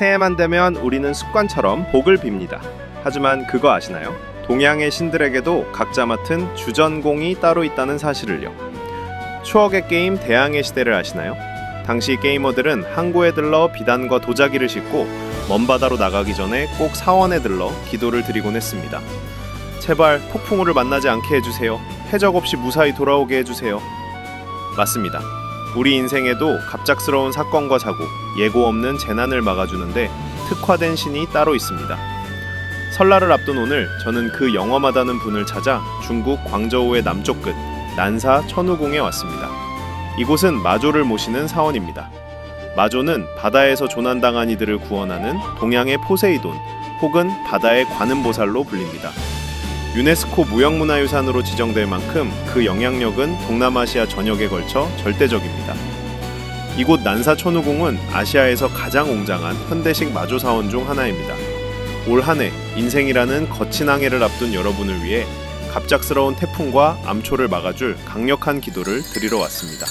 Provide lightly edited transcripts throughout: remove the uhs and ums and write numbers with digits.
새해만 되면 우리는 습관처럼 복을 빕니다. 하지만 그거 아시나요? 동양의 신들에게도 각자 맡은 주전공이 따로 있다는 사실을요. 추억의 게임 대항해 시대를 아시나요? 당시 게이머들은 항구에 들러 비단과 도자기를 싣고 먼 바다로 나가기 전에 꼭 사원에 들러 기도를 드리곤 했습니다. 제발 폭풍우를 만나지 않게 해주세요. 해적 없이 무사히 돌아오게 해주세요. 맞습니다. 우리 인생에도 갑작스러운 사건과 사고, 예고 없는 재난을 막아주는데 특화된 신이 따로 있습니다. 설날을 앞둔 오늘 저는 그 영험하다는 분을 찾아 중국 광저우의 남쪽 끝 난사 천우궁에 왔습니다. 이곳은 마조를 모시는 사원입니다. 마조는 바다에서 조난당한 이들을 구원하는 동양의 포세이돈 혹은 바다의 관음보살로 불립니다. 유네스코 무형문화유산으로 지정될 만큼 그 영향력은 동남아시아 전역에 걸쳐 절대적입니다. 이곳 난사천우궁은 아시아에서 가장 웅장한 현대식 마조사원 중 하나입니다. 올 한해 인생이라는 거친 항해를 앞둔 여러분을 위해 갑작스러운 태풍과 암초를 막아줄 강력한 기도를 드리러 왔습니다.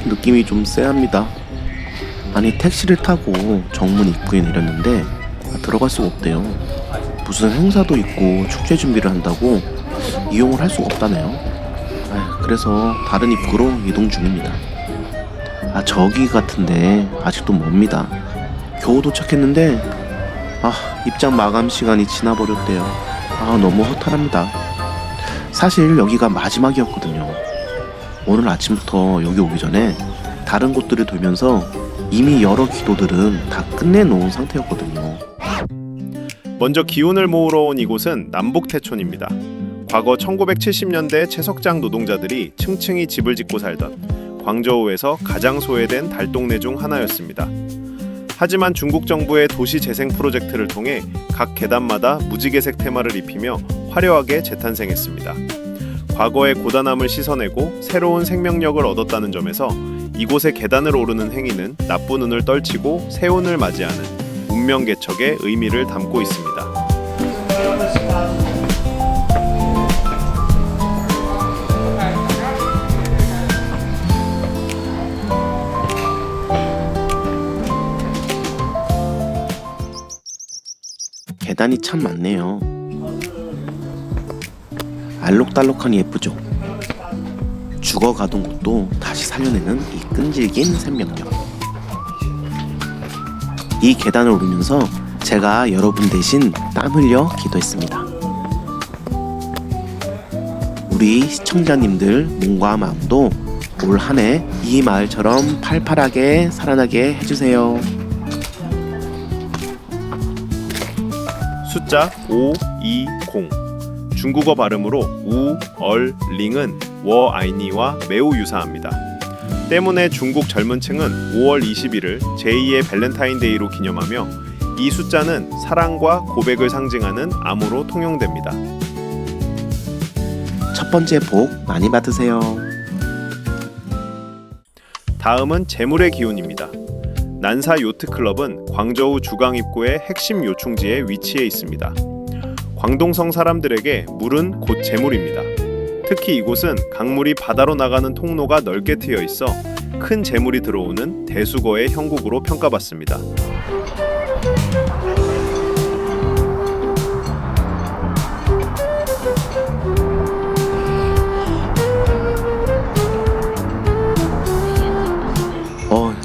느낌이 좀 쎄합니다. 아니, 택시를 타고 정문 입구에 내렸는데 들어갈 수가 없대요. 무슨 행사도 있고 축제 준비를 한다고 이용을 할 수가 없다네요. 그래서 다른 입구로 이동 중입니다. 저기 같은데 아직도 멉니다. 겨우 도착했는데 입장 마감 시간이 지나버렸대요. 너무 허탈합니다. 사실 여기가 마지막이었거든요. 오늘 아침부터 여기 오기 전에 다른 곳들을 돌면서 이미 여러 기도들은 다 끝내놓은 상태였거든요. 먼저 기운을 모으러 온 이곳은 남북태촌입니다. 과거 1970년대 채석장 노동자들이 층층이 집을 짓고 살던 광저우에서 가장 소외된 달동네 중 하나였습니다. 하지만 중국 정부의 도시 재생 프로젝트를 통해 각 계단마다 무지개색 테마를 입히며 화려하게 재탄생했습니다. 과거의 고단함을 씻어내고 새로운 생명력을 얻었다는 점에서 이곳의 계단을 오르는 행위는 나쁜 운을 떨치고 새 운을 맞이하는 운명개척의 의미를 담고 있습니다. 계단이 참 많네요. 알록달록하니 예쁘죠? 죽어가던 곳도 다시 살려내는 이 끈질긴 생명력. 이 계단을 오르면서 제가 여러분 대신 땀 흘려 기도했습니다. 우리 시청자님들 몸과 마음도 올 한 해 이 마을처럼 팔팔하게 살아나게 해주세요. 숫자 520 중국어 발음으로 우얼링은 워아이니와 매우 유사합니다. 때문에 중국 젊은 층은 5월 20일을 제2의 밸런타인데이로 기념하며 이 숫자는 사랑과 고백을 상징하는 암호로 통용됩니다. 첫 번째 복 많이 받으세요. 다음은 재물의 기운입니다. 난사 요트클럽은 광저우 주강 입구의 핵심 요충지에 위치해 있습니다. 광동성 사람들에게 물은 곧 재물입니다. 특히 이곳은 강물이 바다로 나가는 통로가 넓게 트여 있어 큰 재물이 들어오는 대수거의 형국으로 평가받습니다.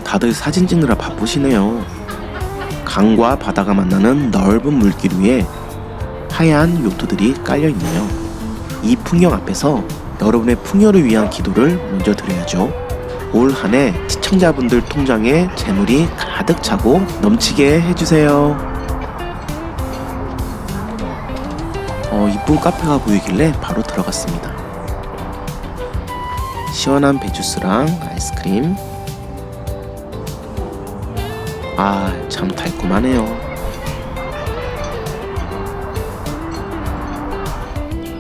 다들 사진 찍느라 바쁘시네요. 강과 바다가 만나는 넓은 물길 위에 하얀 요트들이 깔려있네요. 이 풍경 앞에서 여러분의 풍요를 위한 기도를 먼저 드려야죠. 올 한 해 시청자분들 통장에 재물이 가득 차고 넘치게 해주세요. 이쁜 카페가 보이길래 바로 들어갔습니다. 시원한 배주스랑 아이스크림. 참 달콤하네요.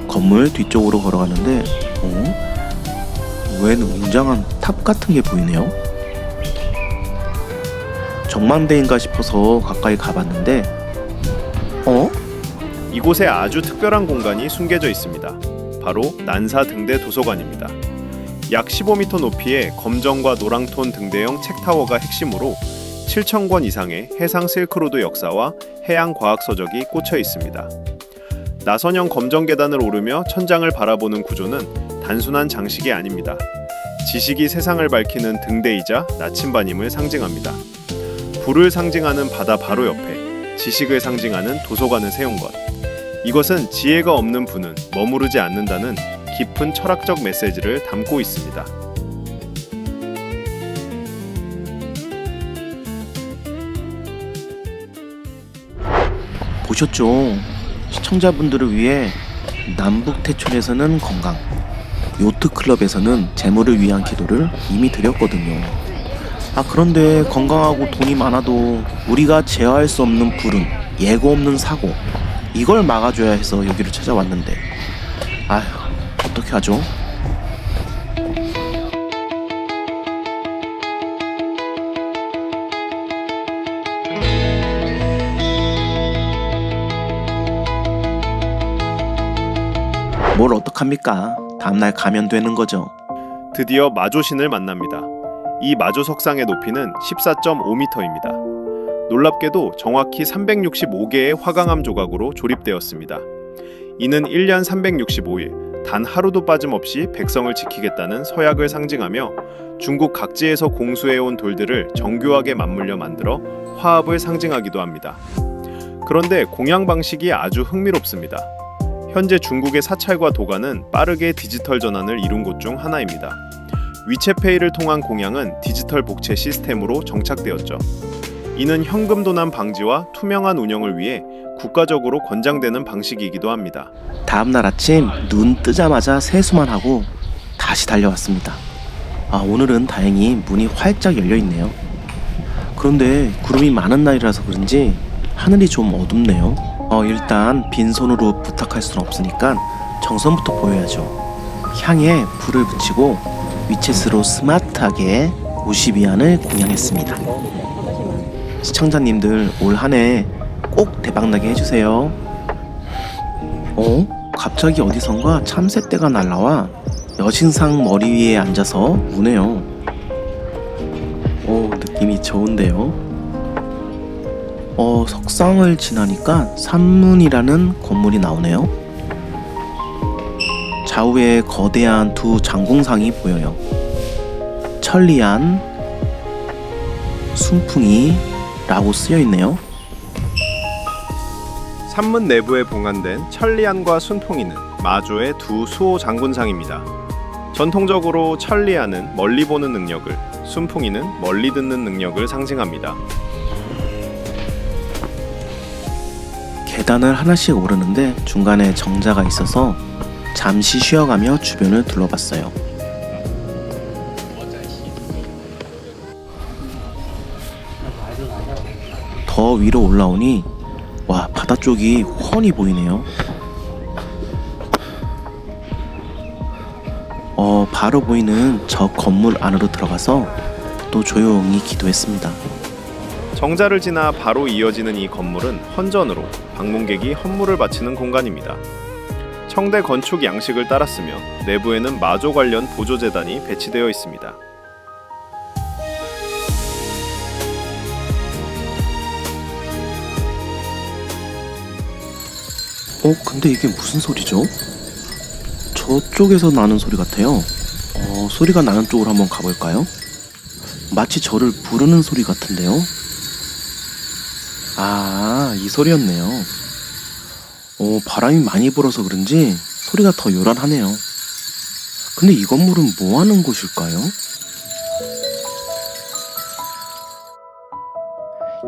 건물 뒤쪽으로 걸어가는데 웬 웅장한 탑 같은 게 보이네요. 정만대인가 싶어서 가까이 가봤는데 이곳에 아주 특별한 공간이 숨겨져 있습니다. 바로 난사 등대 도서관입니다. 약 15m 높이의 검정과 노랑톤 등대형 책타워가 핵심으로 7,000권 이상의 해상 실크로드 역사와 해양 과학 서적이 꽂혀 있습니다. 나선형 검정 계단을 오르며 천장을 바라보는 구조는 단순한 장식이 아닙니다. 지식이 세상을 밝히는 등대이자 나침반임을 상징합니다. 불을 상징하는 바다 바로 옆에 지식을 상징하는 도서관을 세운 것. 이것은 지혜가 없는 분은 머무르지 않는다는 깊은 철학적 메시지를 담고 있습니다. 보셨죠? 시청자분들을 위해 남북태촌에서는 건강, 요트클럽에서는 재물을 위한 기도를 이미 드렸거든요. 그런데 건강하고 돈이 많아도 우리가 제어할 수 없는 불운, 예고 없는 사고, 이걸 막아줘야 해서 여기를 찾아왔는데 어떻게 하죠? 뭘 어떡합니까? 다음날 가면 되는 거죠. 드디어 마조신을 만납니다. 이 마조 석상의 높이는 14.5m입니다. 놀랍게도 정확히 365개의 화강암 조각으로 조립되었습니다. 이는 1년 365일 단 하루도 빠짐없이 백성을 지키겠다는 서약을 상징하며 중국 각지에서 공수해온 돌들을 정교하게 맞물려 만들어 화합을 상징하기도 합니다. 그런데 공양 방식이 아주 흥미롭습니다. 현재 중국의 사찰과 도가는 빠르게 디지털 전환을 이룬 곳 중 하나입니다. 위챗페이를 통한 공양은 디지털 복채 시스템으로 정착되었죠. 이는 현금 도난 방지와 투명한 운영을 위해 국가적으로 권장되는 방식이기도 합니다. 다음날 아침 눈 뜨자마자 세수만 하고 다시 달려왔습니다. 오늘은 다행히 문이 활짝 열려있네요. 그런데 구름이 많은 날이라서 그런지 하늘이 좀 어둡네요. 일단 빈손으로 부탁할 수는 없으니까 정성부터 보여야죠. 향에 불을 붙이고 위챗으로 스마트하게 52안을 공양했습니다. 시청자님들 올 한 해 꼭 대박나게 해주세요. 갑자기 어디선가 참새떼가 날라와 여신상 머리 위에 앉아서 우네요. 느낌이 좋은데요. 석상을 지나니까 산문이라는 건물이 나오네요. 좌우에 거대한 두 장궁상이 보여요. 천리안, 순풍이라고 쓰여있네요. 산문 내부에 봉안된 천리안과 순풍이는 마조의 두 수호 장군상입니다. 전통적으로 천리안은 멀리 보는 능력을, 순풍이는 멀리 듣는 능력을 상징합니다. 계단을 하나씩 오르는데 중간에 정자가 있어서 잠시 쉬어가며 주변을 둘러봤어요. 더 위로 올라오니 바다 쪽이 훤히 보이네요. 바로 보이는 저 건물 안으로 들어가서 또 조용히 기도했습니다. 정자를 지나 바로 이어지는 이 건물은 헌전으로 방문객이 헌물을 바치는 공간입니다. 청대 건축 양식을 따랐으며 내부에는 마조 관련 보조재단이 배치되어 있습니다. 근데 이게 무슨 소리죠? 저쪽에서 나는 소리 같아요. 소리가 나는 쪽으로 한번 가볼까요? 마치 저를 부르는 소리 같은데요? 이 소리였네요. 바람이 많이 불어서 그런지 소리가 더 요란하네요. 근데 이 건물은 뭐 하는 곳일까요?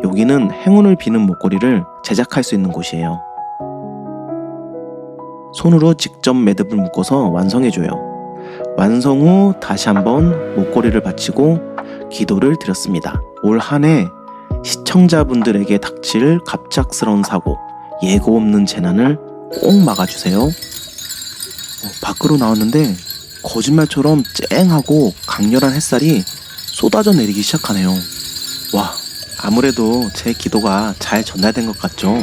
여기는 행운을 비는 목걸이를 제작할 수 있는 곳이에요. 손으로 직접 매듭을 묶어서 완성해줘요. 완성 후 다시 한번 목걸이를 바치고 기도를 드렸습니다. 올 한 해 시청자분들에게 닥칠 갑작스러운 사고, 예고 없는 재난을 꼭 막아주세요. 밖으로 나왔는데 거짓말처럼 쨍하고 강렬한 햇살이 쏟아져 내리기 시작하네요. 아무래도 제 기도가 잘 전달된 것 같죠?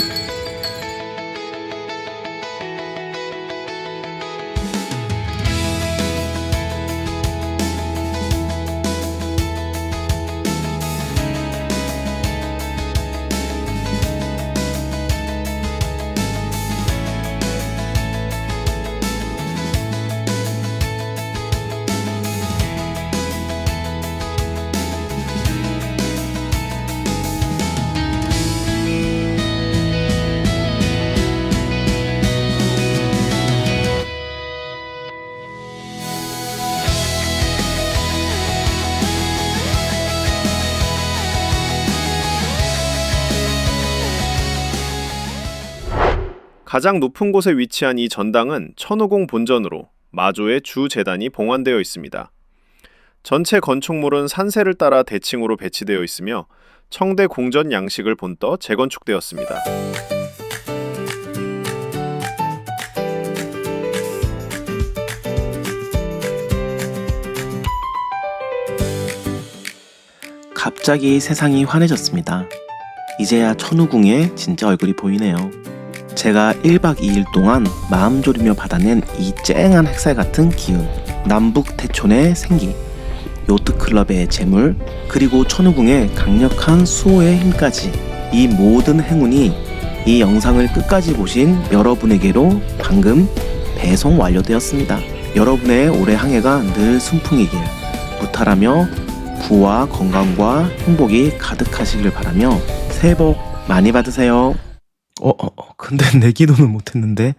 가장 높은 곳에 위치한 이 전당은 천우공 본전으로 마조의 주 재단이 봉안되어 있습니다. 전체 건축물은 산세를 따라 대칭으로 배치되어 있으며 청대 궁전 양식을 본떠 재건축되었습니다. 갑자기 세상이 환해졌습니다. 이제야 천우궁의 진짜 얼굴이 보이네요. 제가 1박 2일 동안 마음 졸이며 받아낸 이 쨍한 햇살 같은 기운, 남북 태촌의 생기, 요트클럽의 재물, 그리고 천우궁의 강력한 수호의 힘까지, 이 모든 행운이 이 영상을 끝까지 보신 여러분에게로 방금 배송 완료되었습니다. 여러분의 올해 한 해가 늘 순풍이길, 무탈하며 부와 건강과 행복이 가득하시길 바라며 새해 복 많이 받으세요. 근데 내 기도는 못했는데.